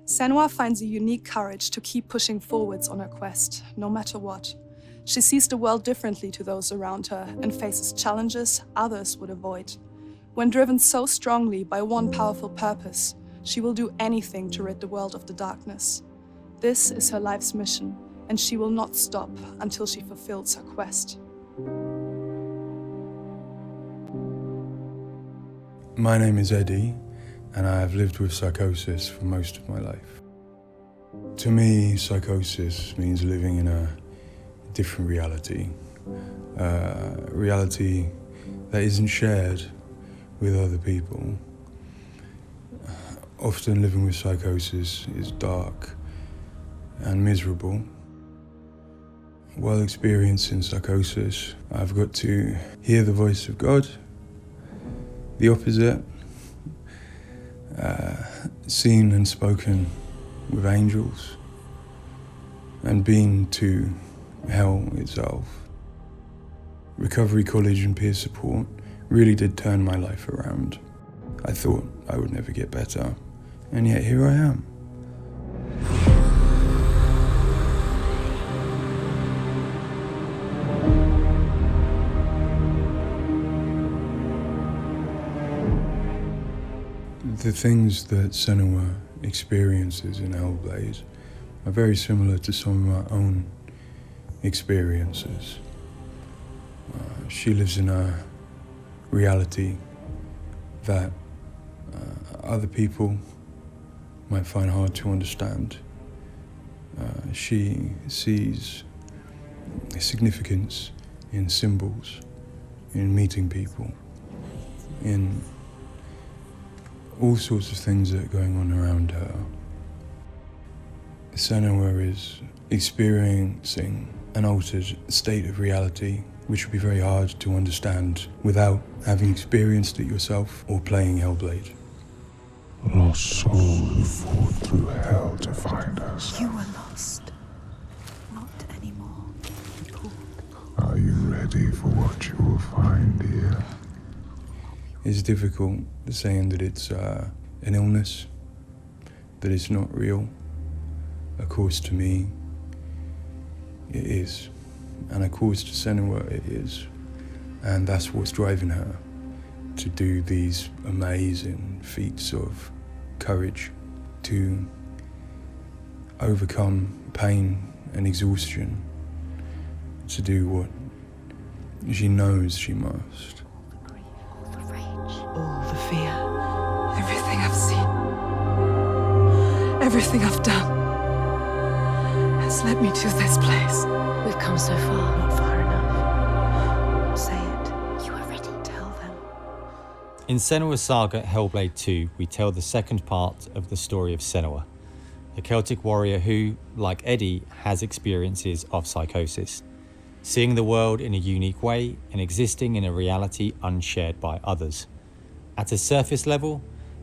Senua finds a unique courage to keep pushing forwards on her quest, no matter what. She sees the world differently to those around her and faces challenges others would avoid. When driven so strongly by one powerful purpose, she will do anything to rid the world of the darkness. This is her life's mission, and she will not stop until she fulfills her quest. My name is Eddie, and I have lived with psychosis for most of my life. To me, psychosis means living in a different reality, a reality that isn't shared with other people. Often living with psychosis is dark and miserable. While experiencing psychosis, I've got to hear the voice of God, the opposite, seen and spoken with angels, and been to hell itself. Recovery college and peer support really did turn my life around. I thought I would never get better, and yet here I am. The things that Senua experiences in Hellblade are very similar to some of my own experiences. She lives in a reality that other people might find hard to understand. She sees significance in symbols, in meeting people, in all sorts of things that are going on around her. Senua is experiencing an altered state of reality which would be very hard to understand without having experienced it yourself or playing Hellblade. Lost soul who fought through hell to find us. You were lost. Not anymore. Are you ready for what you will find here? It's difficult saying that it's an illness, that it's not real. Of course, to me, it is. And of course, to Senua, it is. And that's what's driving her to do these amazing feats of courage, to overcome pain and exhaustion, to do what she knows she must. All the fear, everything I've seen, everything I've done has led me to this place. We've come so far. Not far enough. Say it. You are ready. Tell them. In Senua's Saga Hellblade II, we tell the second part of the story of Senua, a Celtic warrior who, like Eddie, has experiences of psychosis, seeing the world in a unique way and existing in a reality unshared by others. At a surface level,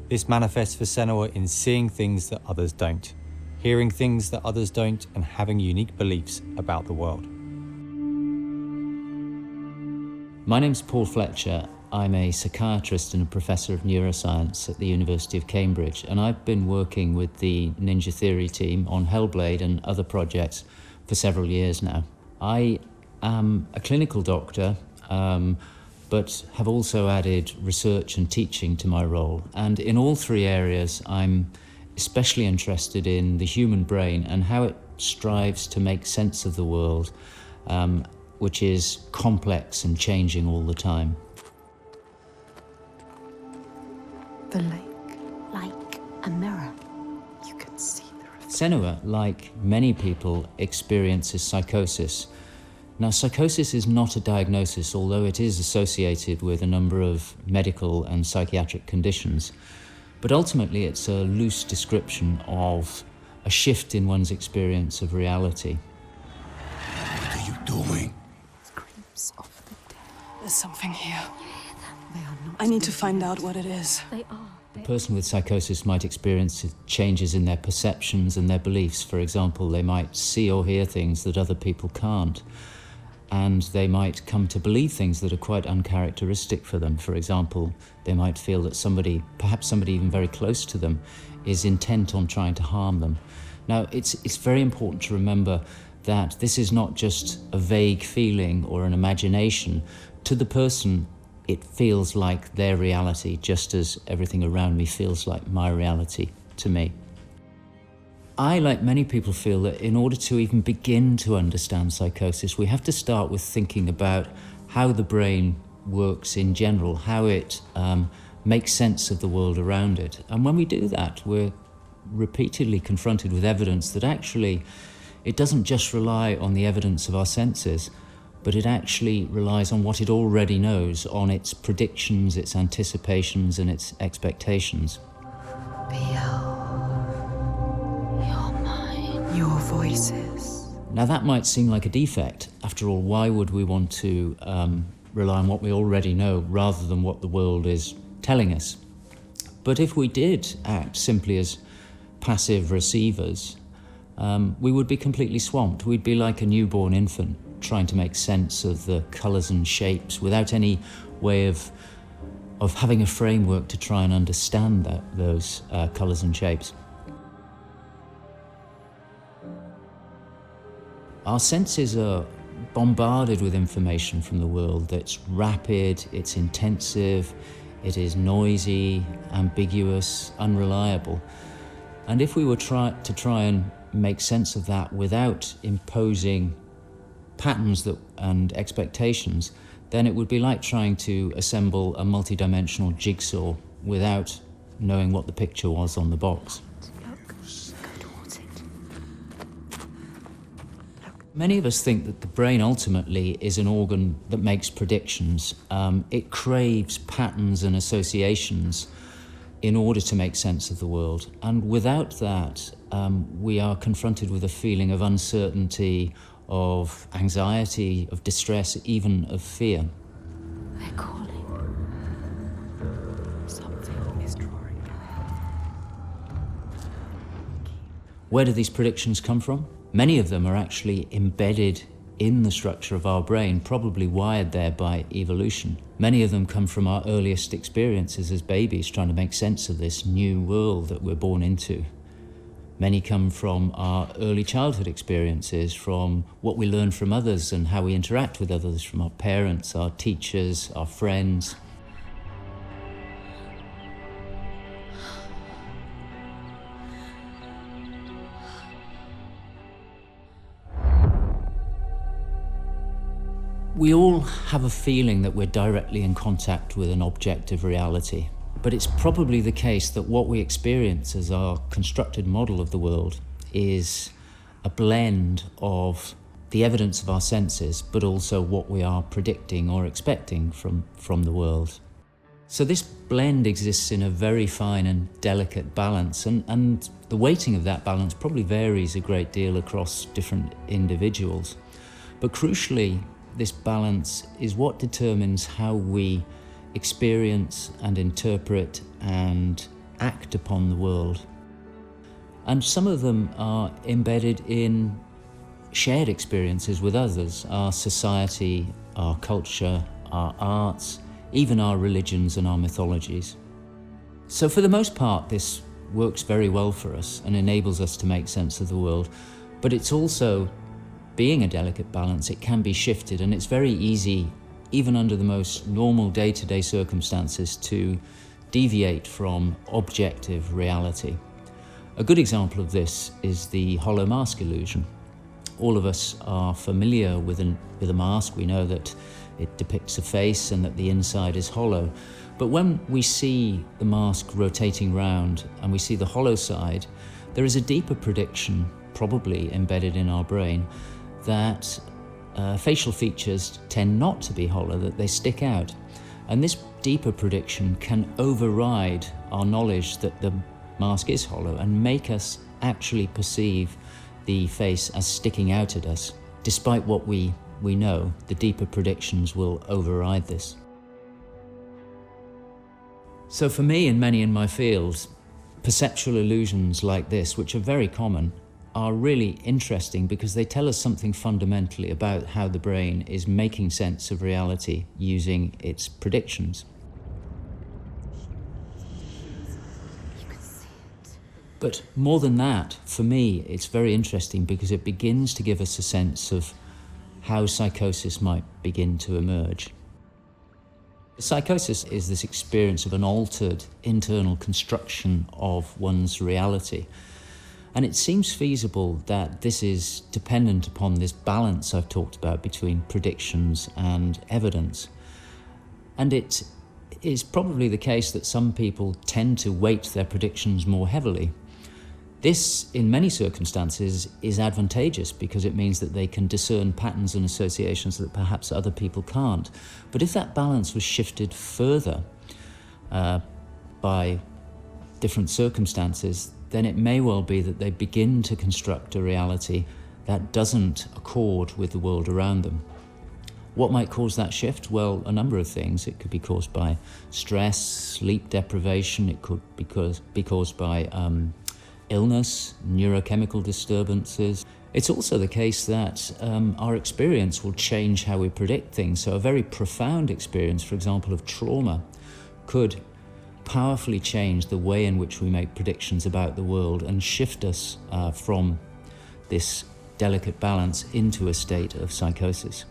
this manifests for Senua in seeing things that others don't, hearing things that others don't, and having unique beliefs about the world. My name's Paul Fletcher. I'm a psychiatrist and a professor of neuroscience at the University of Cambridge, and I've been working with the Ninja Theory team on Hellblade and other projects for several years now. I am a clinical doctor, but have also added research and teaching to my role. And in all three areas, I'm especially interested in the human brain and how it strives to make sense of the world, which is complex and changing all the time. The lake, like a mirror. You can see the reflection. Senua, like many people, experiences psychosis. Now, psychosis is not a diagnosis, although it is associated with a number of medical and psychiatric conditions. But ultimately, it's a loose description of a shift in one's experience of reality. What are you doing? Screams of the dead. There's something here. They are not. I need to find out what it is. They are. A person with psychosis might experience changes in their perceptions and their beliefs. For example, they might see or hear things that other people can't. And they might come to believe things that are quite uncharacteristic for them. For example, they might feel that somebody, perhaps somebody even very close to them, is intent on trying to harm them. Now, it's very important to remember that this is not just a vague feeling or an imagination. To the person, it feels like their reality, just as everything around me feels like my reality to me. I, like many people, feel that in order to even begin to understand psychosis, we have to start with thinking about how the brain works in general, how it makes sense of the world around it. And when we do that, we're repeatedly confronted with evidence that actually it doesn't just rely on the evidence of our senses, but it actually relies on what it already knows, on its predictions, its anticipations, and its expectations. Your voices. Now that might seem like a defect. After all, why would we want to rely on what we already know rather than what the world is telling us? But if we did act simply as passive receivers, we would be completely swamped. We'd be like a newborn infant trying to make sense of the colours and shapes without any way of having a framework to try and understand those colours and shapes. Our senses are bombarded with information from the world that's rapid, it's intensive, it is noisy, ambiguous, unreliable. And if we were to try and make sense of that without imposing patterns and expectations, then it would be like trying to assemble a multi-dimensional jigsaw without knowing what the picture was on the box. Many of us think that the brain ultimately is an organ that makes predictions. It craves patterns and associations in order to make sense of the world. And without that, we are confronted with a feeling of uncertainty, of anxiety, of distress, even of fear. They're calling. Something is drawing near. Where do these predictions come from? Many of them are actually embedded in the structure of our brain, probably wired there by evolution. Many of them come from our earliest experiences as babies, trying to make sense of this new world that we're born into. Many come from our early childhood experiences, from what we learn from others and how we interact with others, from our parents, our teachers, our friends. We all have a feeling that we're directly in contact with an objective reality, but it's probably the case that what we experience as our constructed model of the world is a blend of the evidence of our senses, but also what we are predicting or expecting from the world. So this blend exists in a very fine and delicate balance, and the weighting of that balance probably varies a great deal across different individuals. But crucially, this balance is what determines how we experience and interpret and act upon the world. And some of them are embedded in shared experiences with others, our society, our culture, our arts, even our religions and our mythologies. So for the most part, this works very well for us and enables us to make sense of the world, but it's also, being a delicate balance, it can be shifted, and it's very easy, even under the most normal day-to-day circumstances, to deviate from objective reality. A good example of this is the hollow mask illusion. All of us are familiar with a mask. We know that it depicts a face and that the inside is hollow. But when we see the mask rotating round and we see the hollow side, there is a deeper prediction, probably embedded in our brain, that facial features tend not to be hollow, that they stick out. And this deeper prediction can override our knowledge that the mask is hollow and make us actually perceive the face as sticking out at us. Despite what we know, the deeper predictions will override this. So for me and many in my field, perceptual illusions like this, which are very common, are really interesting because they tell us something fundamentally about how the brain is making sense of reality using its predictions. You can see it. But more than that, for me, it's very interesting because it begins to give us a sense of how psychosis might begin to emerge. Psychosis is this experience of an altered internal construction of one's reality. And it seems feasible that this is dependent upon this balance I've talked about between predictions and evidence. And it is probably the case that some people tend to weight their predictions more heavily. This, in many circumstances, is advantageous because it means that they can discern patterns and associations that perhaps other people can't. But if that balance was shifted further by different circumstances, then it may well be that they begin to construct a reality that doesn't accord with the world around them. What might cause that shift? Well, a number of things. It could be caused by stress, sleep deprivation. It could be caused by illness, neurochemical disturbances. It's also the case that our experience will change how we predict things. So a very profound experience, for example, of trauma, could powerfully change the way in which we make predictions about the world and shift us from this delicate balance into a state of psychosis.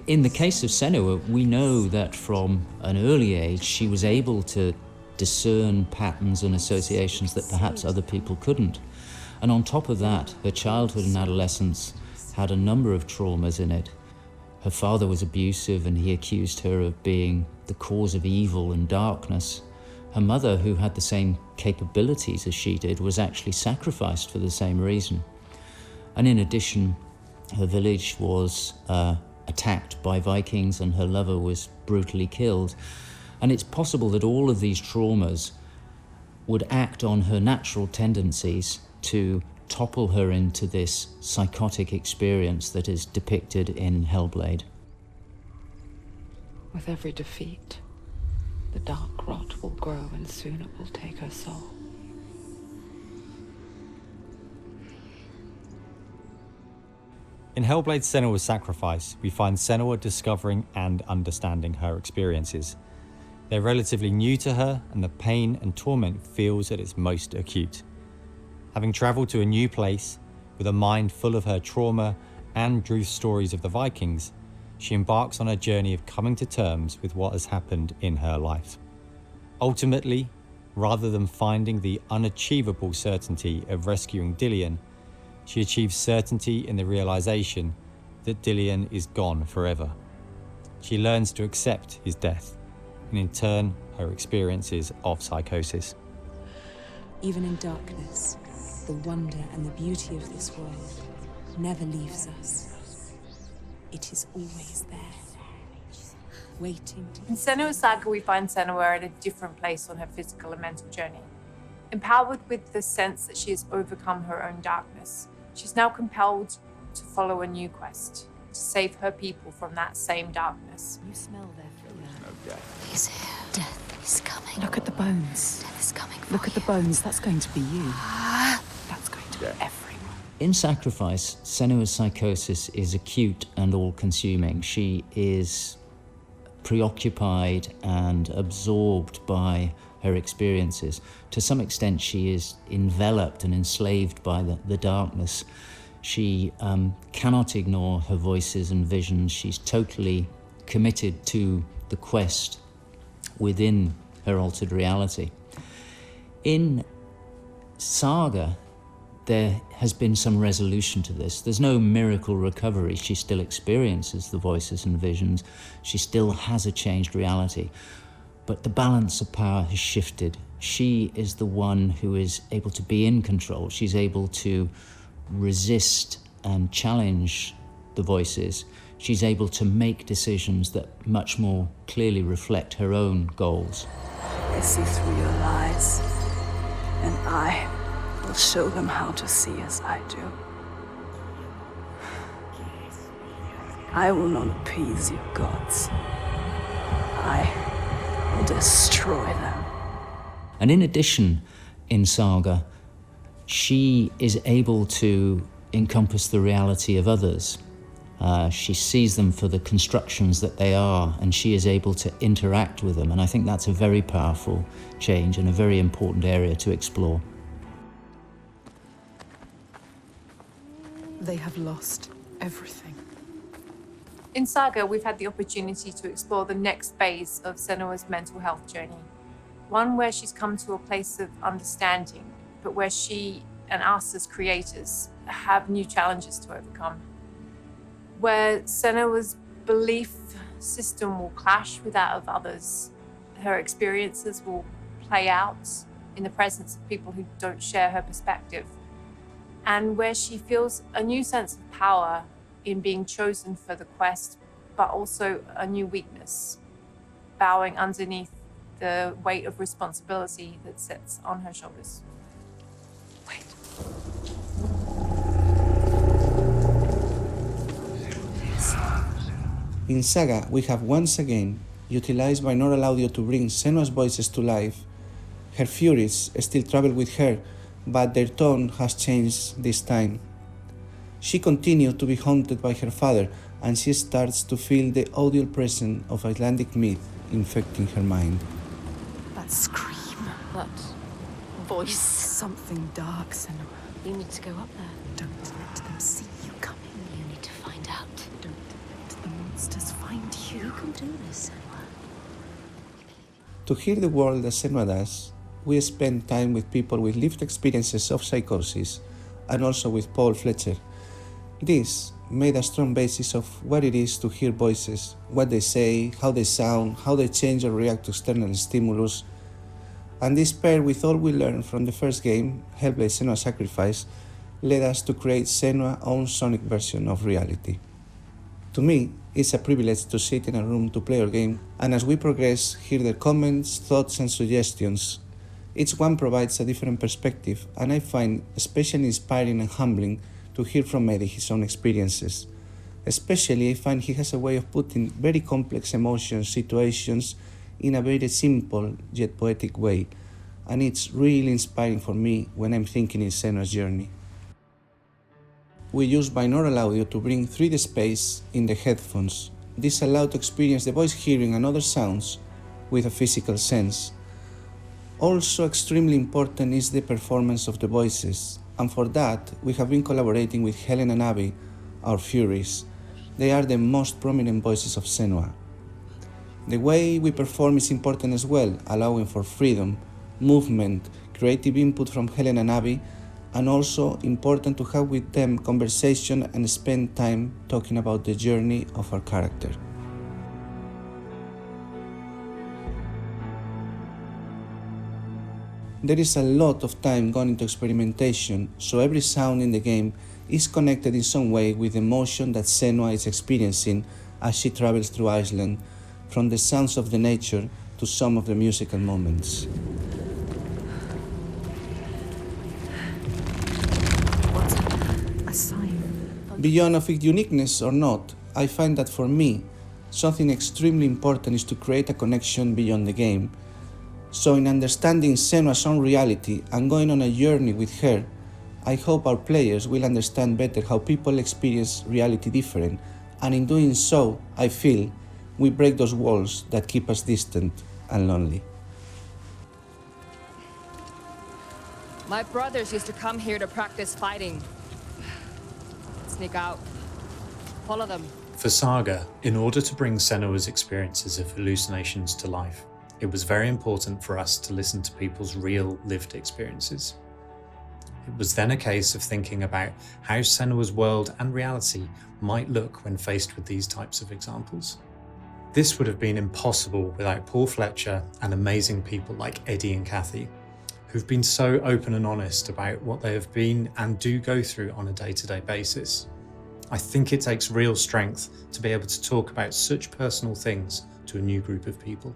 In the case of Senua, we know that from an early age she was able to discern patterns and associations that perhaps other people couldn't. And on top of that, her childhood and adolescence had a number of traumas in it. Her father was abusive and he accused her of being the cause of evil and darkness. Her mother, who had the same capabilities as she did, was actually sacrificed for the same reason. And in addition, her village was attacked by Vikings and her lover was brutally killed. And it's possible that all of these traumas would act on her natural tendencies to topple her into this psychotic experience that is depicted in Hellblade. With every defeat, the dark rot will grow and soon it will take her soul. In Hellblade Senua's Sacrifice, we find Senua discovering and understanding her experiences. They're relatively new to her, and the pain and torment feels at its most acute. Having travelled to a new place, with a mind full of her trauma and Druth's stories of the Vikings, she embarks on a journey of coming to terms with what has happened in her life. Ultimately, rather than finding the unachievable certainty of rescuing Dillion, she achieves certainty in the realization that Dillion is gone forever. She learns to accept his death, and in turn, her experiences of psychosis. Even in darkness, the wonder and the beauty of this world never leaves us. It is always there, waiting to... In Senua's Saga, we find Senua at a different place on her physical and mental journey. Empowered with the sense that she has overcome her own darkness, she's now compelled to follow a new quest, to save her people from that same darkness. You smell their fear. He's here. Death is coming. Look at the bones. Death is coming for Look at the you. bones. That's going to be you. That's going to be everyone. In Sacrifice, Senua's psychosis is acute and all-consuming. She is preoccupied and absorbed by her experiences. To some extent, she is enveloped and enslaved by the darkness. She cannot ignore her voices and visions. She's totally committed to the quest within her altered reality. In Saga, there has been some resolution to this. There's no miracle recovery. She still experiences the voices and visions. She still has a changed reality. But the balance of power has shifted. She is the one who is able to be in control. She's able to resist and challenge the voices. She's able to make decisions that much more clearly reflect her own goals. I see through your lies, and I will show them how to see as I do. I will not appease your gods. I will destroy them. And in addition, in Saga, she is able to encompass the reality of others. She sees them for the constructions that they are, and she is able to interact with them. And I think that's a very powerful change and a very important area to explore. They have lost everything. In Saga, we've had the opportunity to explore the next phase of Senua's mental health journey. One where she's come to a place of understanding, but where she and us as creators have new challenges to overcome. Where Senua's belief system will clash with that of others. Her experiences will play out in the presence of people who don't share her perspective. And where she feels a new sense of power in being chosen for the quest, but also a new weakness, bowing underneath the weight of responsibility that sits on her shoulders. Wait. In Saga, we have once again utilized binaural audio to bring Senua's voices to life. Her furies still travel with her, but their tone has changed this time. She continues to be haunted by her father, and she starts to feel the audial presence of Icelandic myth infecting her mind. That scream. That voice. Something dark, Senua. You need to go up there. Don't let them see you coming. You need to find out. Don't let the monsters find you. You can do this, Senua. To hear the world as Senua does, we spend time with people with lived experiences of psychosis, and also with Paul Fletcher. This made a strong basis of what it is to hear voices, what they say, how they sound, how they change or react to external stimulus. And this paired with all we learned from the first game, Hellblade Senua Sacrifice, led us to create Senua's own sonic version of reality. To me, it's a privilege to sit in a room to play our game, and as we progress, hear their comments, thoughts and suggestions. Each one provides a different perspective, and I find especially inspiring and humbling to hear from Eddie his own experiences. Especially, I find he has a way of putting very complex emotions, situations, in a very simple yet poetic way, and it's really inspiring for me when I'm thinking in Senua's journey. We use binaural audio to bring 3D space in the headphones. This allows to experience the voice hearing and other sounds with a physical sense. Also extremely important is the performance of the voices, and for that we have been collaborating with Helen and Abby, our Furies. They are the most prominent voices of Senua. The way we perform is important as well, allowing for freedom, movement, creative input from Helen and Abby, and also important to have with them conversation and spend time talking about the journey of our character. There is a lot of time gone into experimentation, so every sound in the game is connected in some way with the emotion that Senua is experiencing as she travels through Iceland, from the sounds of the nature to some of the musical moments. What's a sign? Beyond of its uniqueness or not, I find that for me, something extremely important is to create a connection beyond the game. So in understanding Senua's own reality and going on a journey with her, I hope our players will understand better how people experience reality different, and in doing so, I feel, we break those walls that keep us distant and lonely. My brothers used to come here to practice fighting. Sneak out. Follow them. For Saga, in order to bring Senua's experiences of hallucinations to life, it was very important for us to listen to people's real lived experiences. It was then a case of thinking about how Senua's world and reality might look when faced with these types of examples. This would have been impossible without Paul Fletcher and amazing people like Eddie and Kathy, who've been so open and honest about what they have been and do go through on a day-to-day basis. I think it takes real strength to be able to talk about such personal things to a new group of people.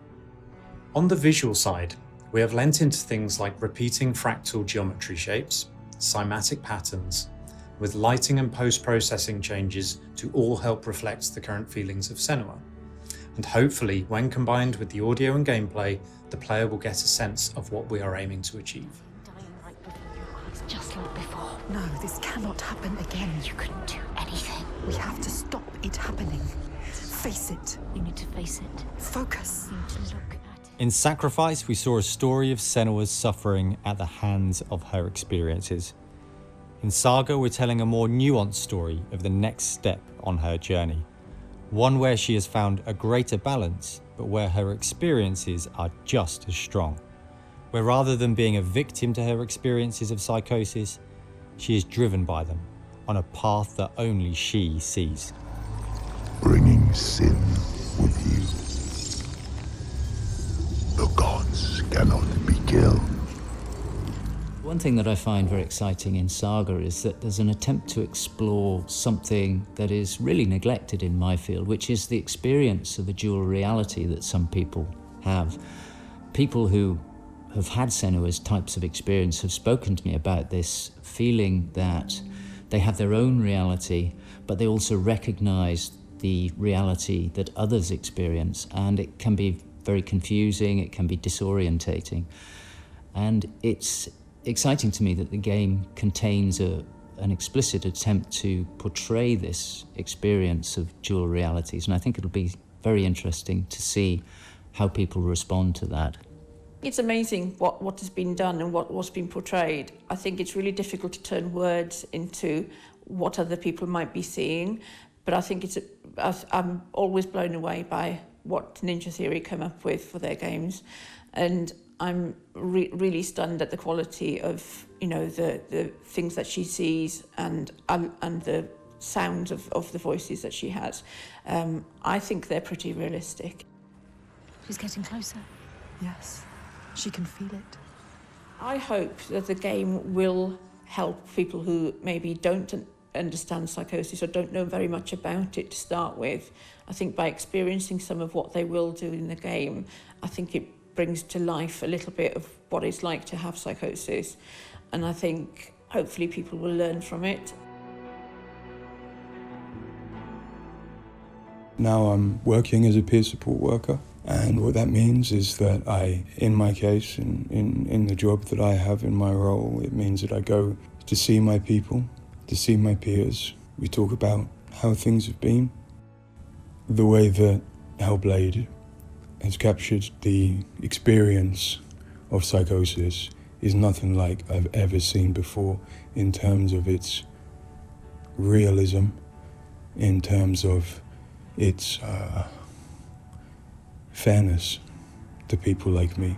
On the visual side, we have lent into things like repeating fractal geometry shapes, cymatic patterns, with lighting and post-processing changes to all help reflect the current feelings of Senua. And hopefully, when combined with the audio and gameplay, the player will get a sense of what we are aiming to achieve. Dying right before your eyes, just like before. No, this cannot happen again. You couldn't do anything. anything. We have to stop it happening. Face it. You need to face it. Focus. You need to look at it. In Sacrifice, we saw a story of Senua's suffering at the hands of her experiences. In Saga, we're telling a more nuanced story of the next step on her journey. One where she has found a greater balance, but where her experiences are just as strong. Where rather than being a victim to her experiences of psychosis, she is driven by them on a path that only she sees. Bringing sin with you. The gods cannot be killed. One thing that I find very exciting in Saga is that there's an attempt to explore something that is really neglected in my field, which is the experience of a dual reality that some people have. People who have had Senua's types of experience have spoken to me about this feeling that they have their own reality, but they also recognize the reality that others experience, and it can be very confusing, it can be disorientating. And it's exciting to me that the game contains an explicit attempt to portray this experience of dual realities, and I think it'll be very interesting to see how people respond to that. It's amazing what has been done and what's been portrayed. I think it's really difficult to turn words into what other people might be seeing, but I think I'm always blown away by what Ninja Theory come up with for their games, and I'm really stunned at the quality of, you know, the things that she sees and the sounds of the voices that she has. I think they're pretty realistic. She's getting closer. Yes, she can feel it. I hope that the game will help people who maybe don't understand psychosis or don't know very much about it to start with. I think by experiencing some of what they will do in the game, I think it brings to life a little bit of what it's like to have psychosis, and I think hopefully people will learn from it. Now I'm working as a peer support worker, and what that means is that I, in my case, in the job that I have in my role, it means that I go to see my people, to see my peers. We talk about how things have been. The way that Hellblade has captured the experience of psychosis is nothing like I've ever seen before in terms of its realism, in terms of its fairness to people like me.